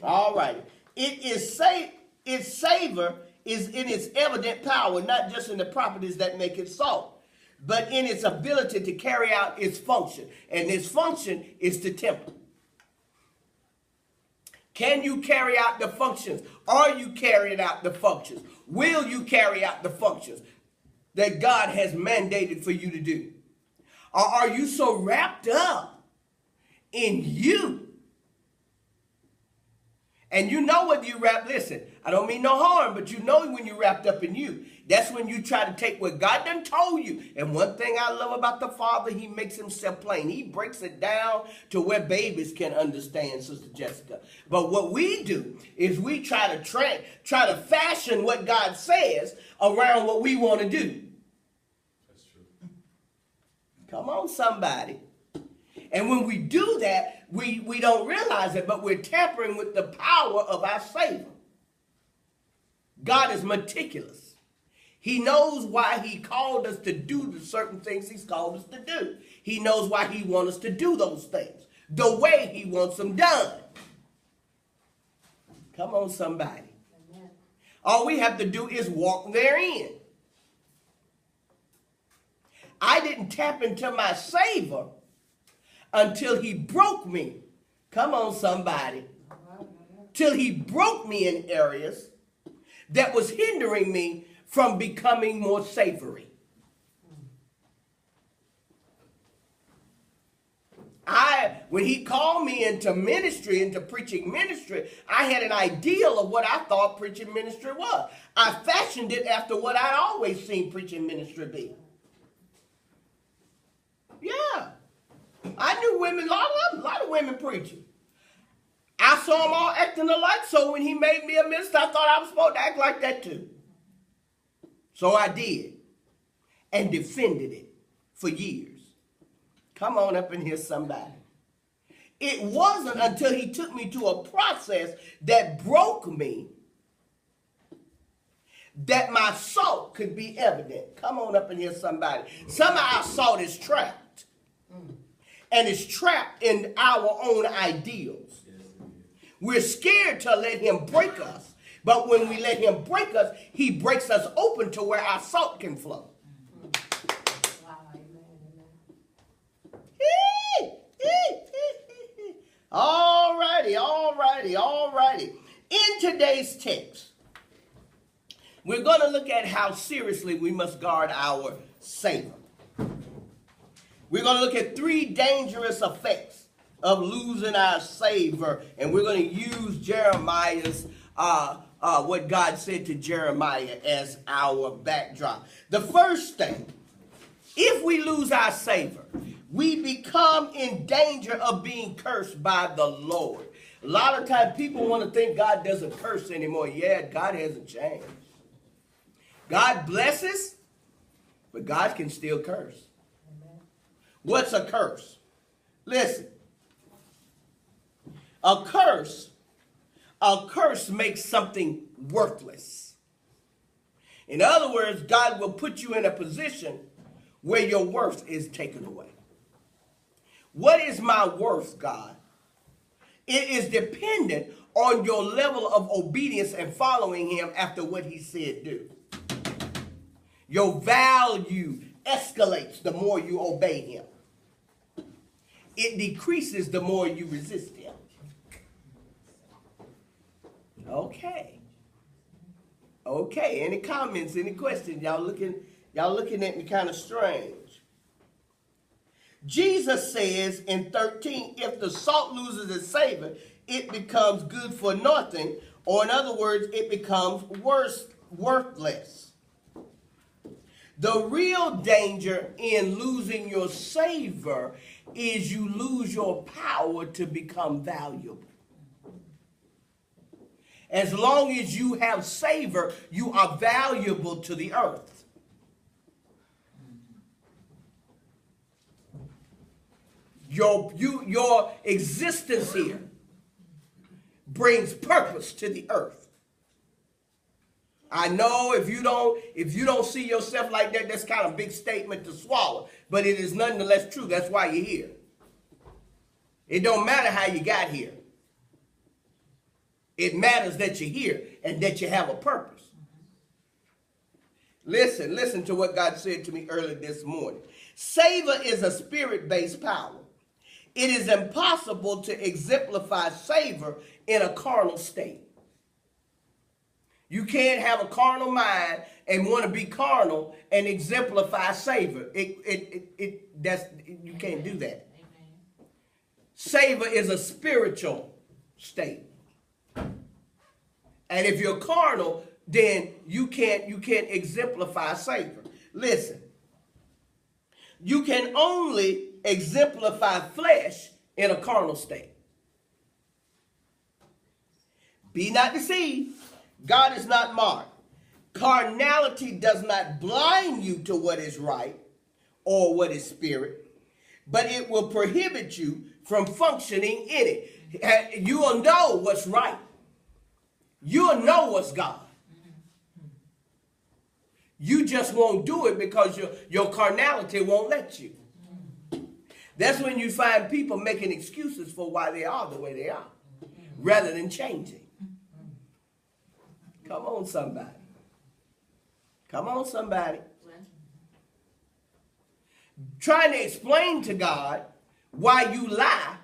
All right. Its savor is in its evident power, not just in the properties that make it salt, but in its ability to carry out its function. And its function is to temper. Can you carry out the functions? Are you carrying out the functions? Will you carry out the functions that God has mandated for you to do? Or are you so wrapped up in you? And you know when you listen, I don't mean no harm, but you know when you're wrapped up in you. That's when you try to take what God done told you. And one thing I love about the Father, he makes himself plain. He breaks it down to where babies can understand, Sister Jessica. But what we do is we try to fashion what God says around what we want to do. That's true. Come on, somebody. And when we do that, we don't realize it, but we're tampering with the power of our Savior. God is meticulous. He knows why he called us to do the certain things he's called us to do. He knows why he wants us to do those things, the way he wants them done. Come on, somebody. Amen. All we have to do is walk therein. I didn't tap into my Savior until he broke me. Come on, somebody. Till he broke me in areas that was hindering me from becoming more savory. When he called me into ministry, into preaching ministry, I had an ideal of what I thought preaching ministry was. I fashioned it after what I'd always seen preaching ministry be. Yeah. I knew women, a lot of women preaching. I saw them all acting alike, so when he made me a minister, I thought I was supposed to act like that too. So I did, and defended it for years. Come on up in here, somebody. It wasn't until he took me to a process that broke me that my salt could be evident. Come on up in here, somebody. Some of our salt is trapped. And it's trapped in our own ideals. We're scared to let him break us. But when we let him break us, he breaks us open to where our salt can flow. All righty. In today's text, we're going to look at how seriously we must guard our savor. We're going to look at 3 dangerous effects of losing our savor, and we're going to use Jeremiah's, what God said to Jeremiah as our backdrop. The first thing, if we lose our savor, we become in danger of being cursed by the Lord. A lot of times people want to think God doesn't curse anymore. Yeah, God hasn't changed. God blesses, but God can still curse. What's a curse? Listen. A curse makes something worthless. In other words, God will put you in a position where your worth is taken away. What is my worth, God? It is dependent on your level of obedience and following him after what he said do. Your value escalates the more you obey him. It decreases the more you resist him. Okay. Any comments, any questions? Y'all looking at me kind of strange. Jesus says in 13, if the salt loses its savor, it becomes good for nothing, or in other words, it becomes worthless. The real danger in losing your savor is you lose your power to become valuable. As long as you have savor, you are valuable to the earth. Your existence here brings purpose to the earth. I know if you don't see yourself like that, that's kind of a big statement to swallow. But it is nonetheless true. That's why you're here. It don't matter how you got here. It matters that you're here and that you have a purpose. Listen to what God said to me early this morning. Savor is a spirit-based power. It is impossible to exemplify savor in a carnal state. You can't have a carnal mind and want to be carnal and exemplify savor. You can't do that. Savor is a spiritual state. And if you're carnal, then you can't exemplify savor. Listen. You can only exemplify flesh in a carnal state. Be not deceived. God is not mocked. Carnality does not blind you to what is right or what is spirit, but it will prohibit you from functioning in it. You will know what's right. You'll know what's God. You just won't do it because your carnality won't let you. That's when you find people making excuses for why they are the way they are, rather than changing. Come on, somebody. Come on, somebody. Trying to explain to God why you lie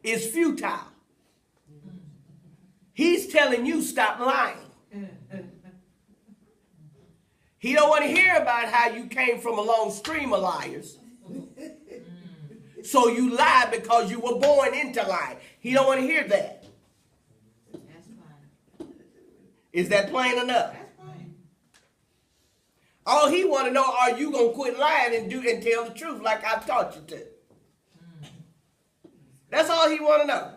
is futile. He's telling you stop lying. He don't want to hear about how you came from a long stream of liars. So you lie because you were born into lying. He don't want to hear that. That's fine. Is that plain enough? That's fine. All he want to know, are you going to quit lying and tell the truth like I've taught you to? That's all he want to know.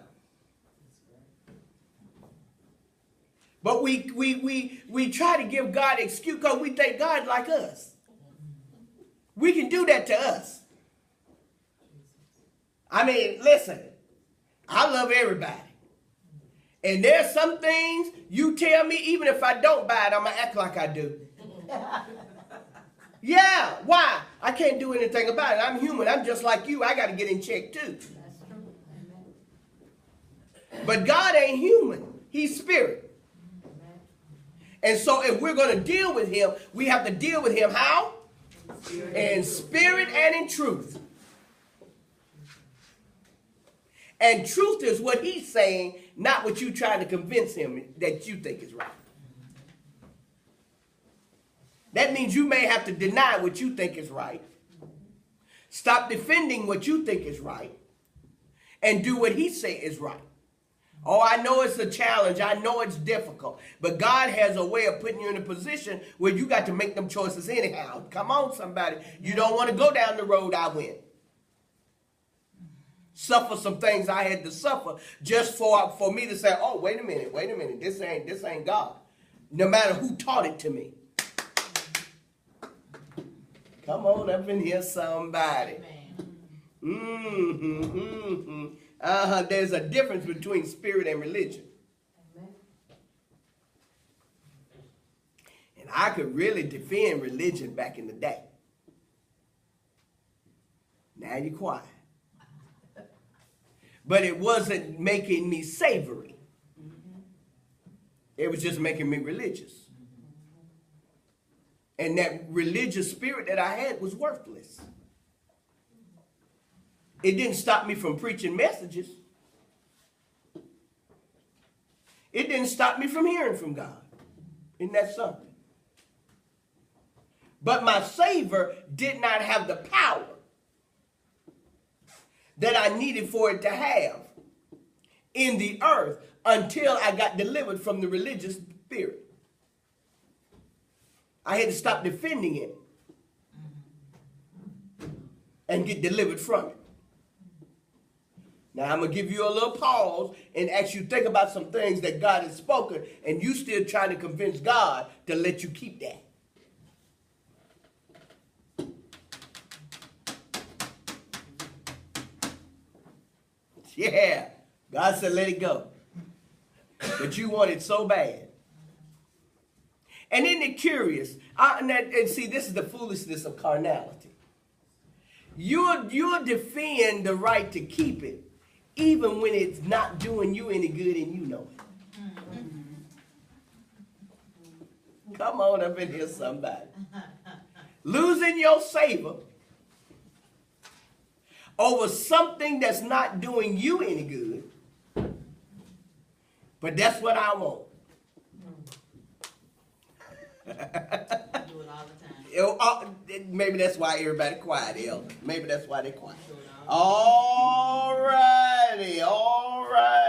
But we try to give God an excuse because we think God like us. We can do that to us. I mean, listen, I love everybody. And there's some things you tell me, even if I don't buy it, I'm going to act like I do. Yeah, why? I can't do anything about it. I'm human. I'm just like you. I got to get in check too. But God ain't human. He's spirit. And so if we're going to deal with him, we have to deal with him how? In spirit and in truth. And truth is what he's saying, not what you trying to convince him that you think is right. That means you may have to deny what you think is right. Stop defending what you think is right. And do what he say is right. Oh, I know it's a challenge. I know it's difficult. But God has a way of putting you in a position where you got to make them choices anyhow. Come on, somebody. You don't want to go down the road I went. Suffer some things I had to suffer just for me to say, oh, wait a minute. This ain't God. No matter who taught it to me. Come on up in here, somebody. There's a difference between spirit and religion. And I could really defend religion back in the day. Now you're quiet. But it wasn't making me savory. It was just making me religious. And that religious spirit that I had was worthless. It didn't stop me from preaching messages. It didn't stop me from hearing from God. Isn't that something? But my savor did not have the power that I needed for it to have in the earth until I got delivered from the religious spirit. I had to stop defending it and get delivered from it. Now, I'm going to give you a little pause and ask you to think about some things that God has spoken, and you still trying to convince God to let you keep that. Yeah, God said let it go. But you want it so bad. And isn't it curious? And see, this is the foolishness of carnality. You'll defend the right to keep it, even when it's not doing you any good and you know it. Come on up in here, somebody. Losing your savor over something that's not doing you any good. But that's what I want. Do it all the time. Maybe that's why everybody quiet, Elder. Maybe that's why they quiet. Do it all the time. All righty, all righty.